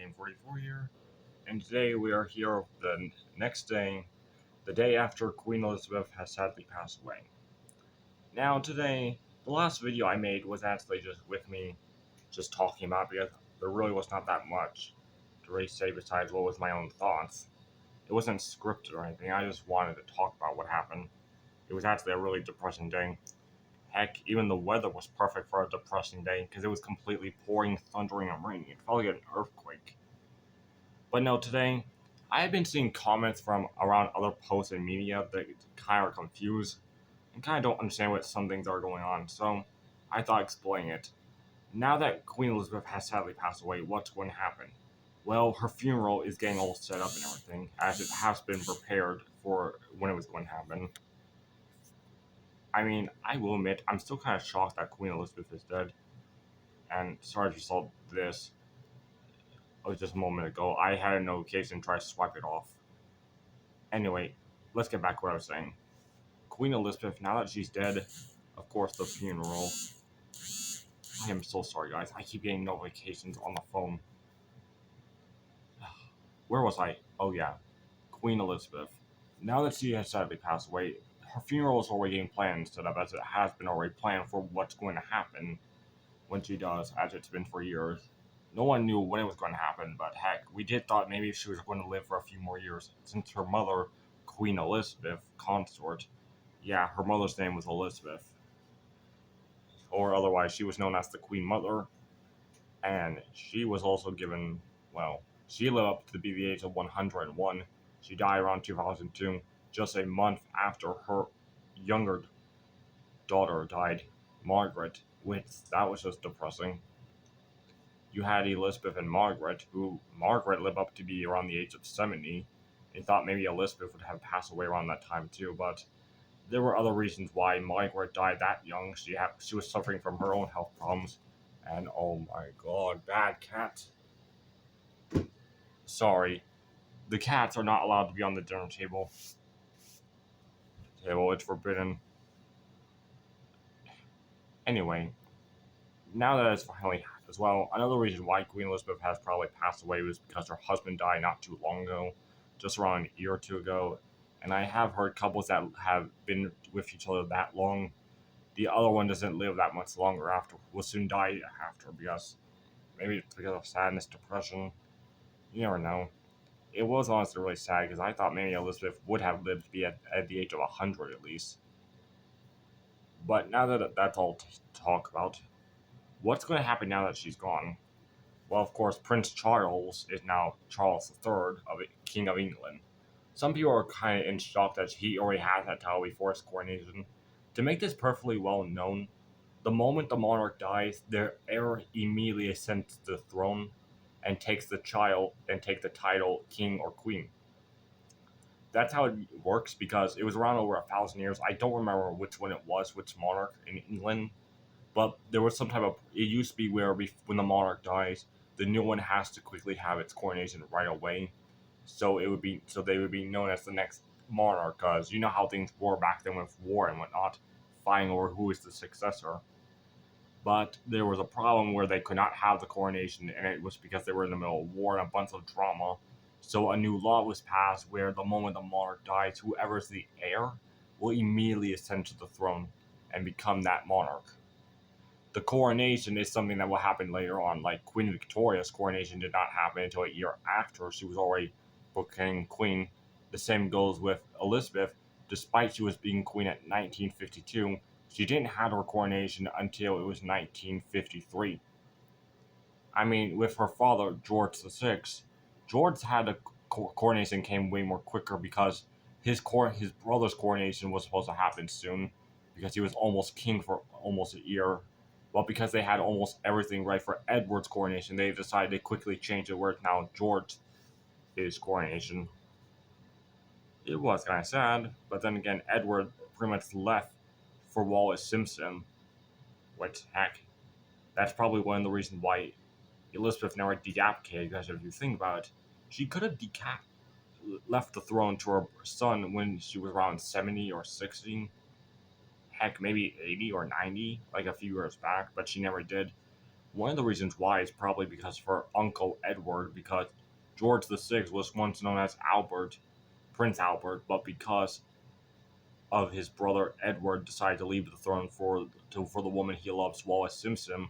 1944 here, and today we are here the next day, the day after Queen Elizabeth has sadly passed away. Now, today, the last video I made was actually just with me just talking about it because there really was not that much to really say besides what was my own thoughts. It wasn't scripted or anything, I just wanted to talk about what happened. It was actually a really depressing day. Heck, even the weather was perfect for a depressing day because it was completely pouring, thundering, and raining. It felt like an earthquake. But no, today I have been seeing comments from around other posts and media that kind of are confused and kind of don't understand what some things are going on. So I thought explaining it. Now that Queen Elizabeth has sadly passed away, what's going to happen? Well, her funeral is getting all set up and everything, as it has been prepared for when it was going to happen. I mean, I will admit, I'm still kind of shocked that Queen Elizabeth is dead. And sorry if you saw this. It was just a moment ago. I had a notification try to swipe it off. Anyway, let's get back to what I was saying. Queen Elizabeth, now that she's dead, of course, the funeral. I am so sorry, guys. I keep getting notifications on the phone. Where was I? Oh, yeah. Queen Elizabeth. Now that she has sadly passed away, her funeral is already getting planned and set up as it has been already planned for what's going to happen when she does, as it's been for years. No one knew when it was going to happen, but heck, we did thought maybe she was going to live for a few more years, since her mother, Queen Elizabeth, consort, yeah, her mother's name was Elizabeth, or otherwise she was known as the Queen Mother, and she was also given, well, she lived up to be the age of 101. She died around 2002, just a month after her younger daughter died, Margaret, which that was just depressing. You had Elizabeth and Margaret, who Margaret lived up to be around the age of 70. They thought maybe Elizabeth would have passed away around that time too, but there were other reasons why Margaret died that young. She was suffering from her own health problems, and oh my god, bad cat. Sorry, the cats are not allowed to be on the dinner table. It's forbidden. Anyway, now that it's finally as well, another reason why Queen Elizabeth has probably passed away was because her husband died not too long ago, just around a year or two ago. And I have heard couples that have been with each other that long, the other one doesn't live that much longer after, will soon die after, because maybe it's because of sadness, depression. You never know. It was honestly really sad because I thought maybe Elizabeth would have lived to be at the age of 100 at least. But now that that's all to talk about, what's going to happen now that she's gone? Well, of course, Prince Charles is now Charles III, King of England. Some people are kind of in shock that he already has that title before his coronation. To make this perfectly well known, the moment the monarch dies, their heir immediately ascends to the throne and takes the title king or queen. That's how it works because it was around over 1,000 years. I don't remember which one it was, which monarch in England, but there was some type of. It used to be where when the monarch dies, the new one has to quickly have its coronation right away. So they would be known as the next monarch, because you know how things were back then with war and whatnot, fighting over who is the successor. But there was a problem where they could not have the coronation, and it was because they were in the middle of war and a bunch of drama. So a new law was passed where the moment the monarch dies, whoever is the heir will immediately ascend to the throne and become that monarch. The coronation is something that will happen later on. Like Queen Victoria's coronation did not happen until a year after she was already proclaimed queen. The same goes with Elizabeth. Despite she was being queen at 1952, she didn't have her coronation until it was 1953. I mean, with her father, George VI, George had a coronation came way more quicker because his brother's coronation was supposed to happen soon because he was almost king for almost a year. But because they had almost everything right for Edward's coronation, they decided to quickly change it where it's now George's coronation. It was kind of sad, but then again, Edward pretty much left for Wallace Simpson. Which, heck, that's probably one of the reasons why Elizabeth never decapitated, because if you think about it, she could have left the throne to her son when she was around 70 or 60. Heck, maybe 80 or 90, like a few years back, but she never did. One of the reasons why is probably because of her uncle Edward, because George VI was once known as Albert, Prince Albert, but because of his brother Edward decided to leave the throne for the woman he loves, Wallis Simpson,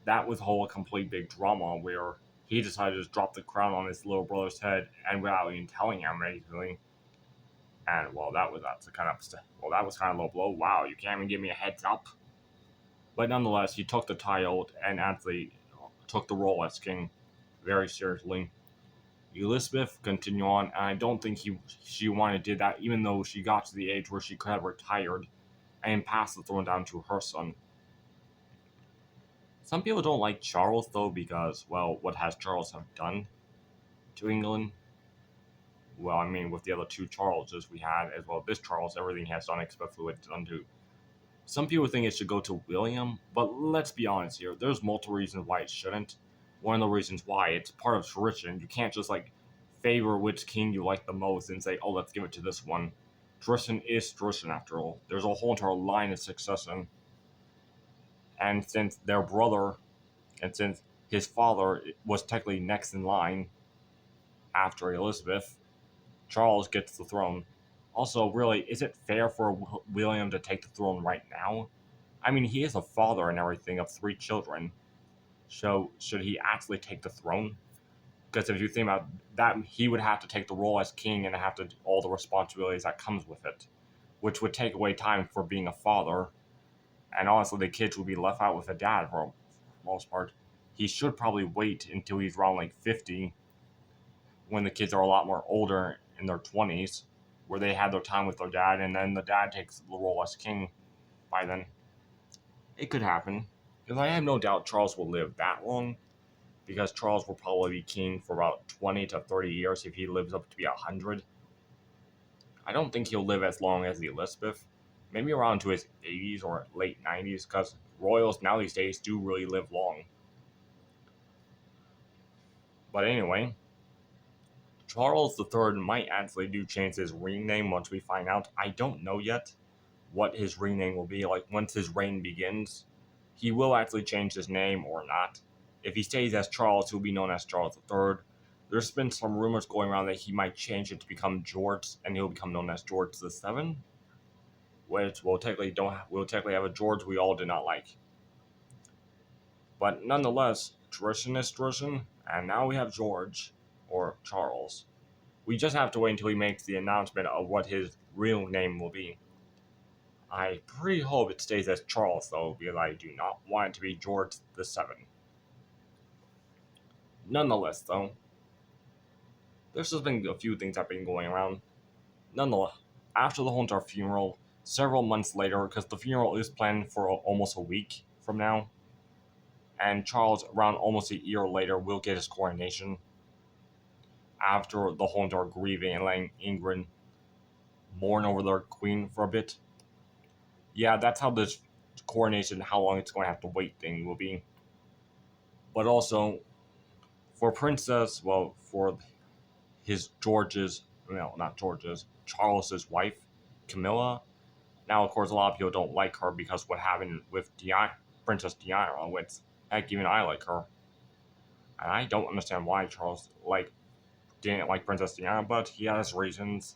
that was a whole complete big drama where he decided to just drop the crown on his little brother's head and without even telling him anything. And well, that was kind of low blow. Wow, you can't even give me a heads up. But nonetheless, he took the title and actually took the role as king very seriously. Elizabeth continued on, and I don't think she wanted to do that, even though she got to the age where she could have retired and passed the throne down to her son. Some people don't like Charles, though, because, well, what has Charles have done to England? Well, I mean, with the other two Charleses we had, as well as this Charles, everything has done except for what it's done to. Some people think it should go to William, but let's be honest here. There's multiple reasons why it shouldn't. One of the reasons why, it's part of tradition. You can't just, favor which king you like the most and say, oh, let's give it to this one. Tradition is tradition, after all. There's a whole entire line of succession. And since their brother, and since his father was technically next in line after Elizabeth, Charles gets the throne. Also, really, is it fair for William to take the throne right now? I mean, he is a father and everything of three children. So, should he actually take the throne? Because if you think about that, he would have to take the role as king and have to do all the responsibilities that comes with it, which would take away time for being a father. And honestly, the kids would be left out with a dad for the most part. He should probably wait until he's around 50, when the kids are a lot more older in their 20s, where they had their time with their dad, and then the dad takes the role as king by then. It could happen, because I have no doubt Charles will live that long, because Charles will probably be king for about 20 to 30 years if he lives up to be 100. I don't think he'll live as long as Elizabeth, maybe around to his 80s or late 90s, because royals now these days do really live long. But anyway, Charles III might actually do change his ring name once we find out. I don't know yet what his ring name will be. Once his reign begins, he will actually change his name or not. If he stays as Charles, he'll be known as Charles III. There's been some rumors going around that he might change it to become George, and he'll become known as George VII, which we'll technically have a George we all did not like. But nonetheless, tradition is tradition, and now we have George, or Charles. We just have to wait until he makes the announcement of what his real name will be. I pretty hope it stays as Charles, though, because I do not want it to be George VII. Nonetheless, though, there's just been a few things that have been going around. Nonetheless, after the whole entire funeral, several months later, because the funeral is planned for almost a week from now, and Charles, around almost a year later, will get his coronation after the whole entire grieving and letting England mourn over their queen for a bit. Yeah, that's how this coronation, how long it's going to have to wait thing will be. But also, for his not George's, Charles's wife, Camilla. Now, of course, a lot of people don't like her because what happened with Princess Diana, which, heck, even I like her. And I don't understand why Charles, didn't like Princess Diana, but he has reasons.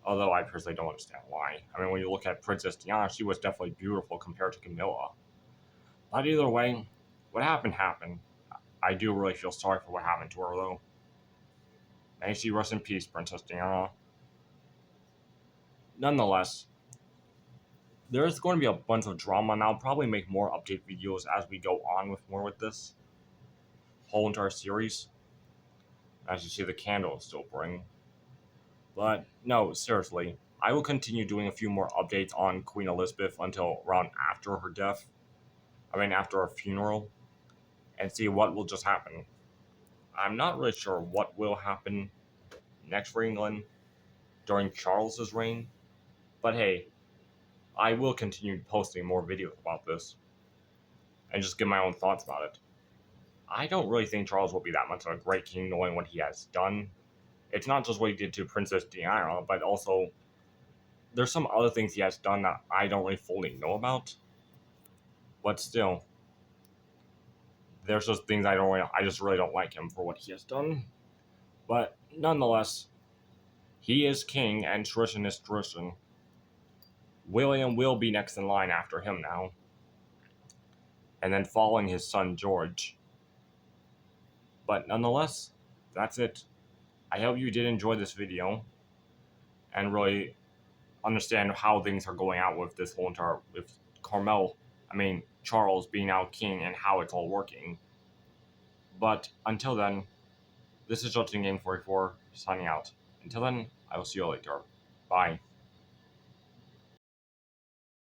Although I personally don't understand why. I mean, when you look at Princess Diana, she was definitely beautiful compared to Camilla. But either way, what happened. I do really feel sorry for what happened to her, though. May she rest in peace, Princess Diana. Nonetheless, there's going to be a bunch of drama, and I'll probably make more update videos as we go on with this whole entire series. As you see, the candle is still burning. But no, seriously, I will continue doing a few more updates on Queen Elizabeth until around after her death. After her funeral, and see what will just happen. I'm not really sure what will happen next for England during Charles's reign, but hey, I will continue posting more videos about this and just give my own thoughts about it. I don't really think Charles will be that much of a great king knowing what he has done. It's not just what he did to Princess Diana, but also there's some other things he has done that I don't really fully know about. But still, there's just things I just really don't like him for what he has done. But nonetheless, he is king, and tradition is tradition. William will be next in line after him now, and then following his son George. But nonetheless, that's it. I hope you did enjoy this video and really understand how things are going out with this whole entire with Charles being now king and how it's all working. But until then, this is Justin Game 44 signing out. Until then, I will see you later. Bye.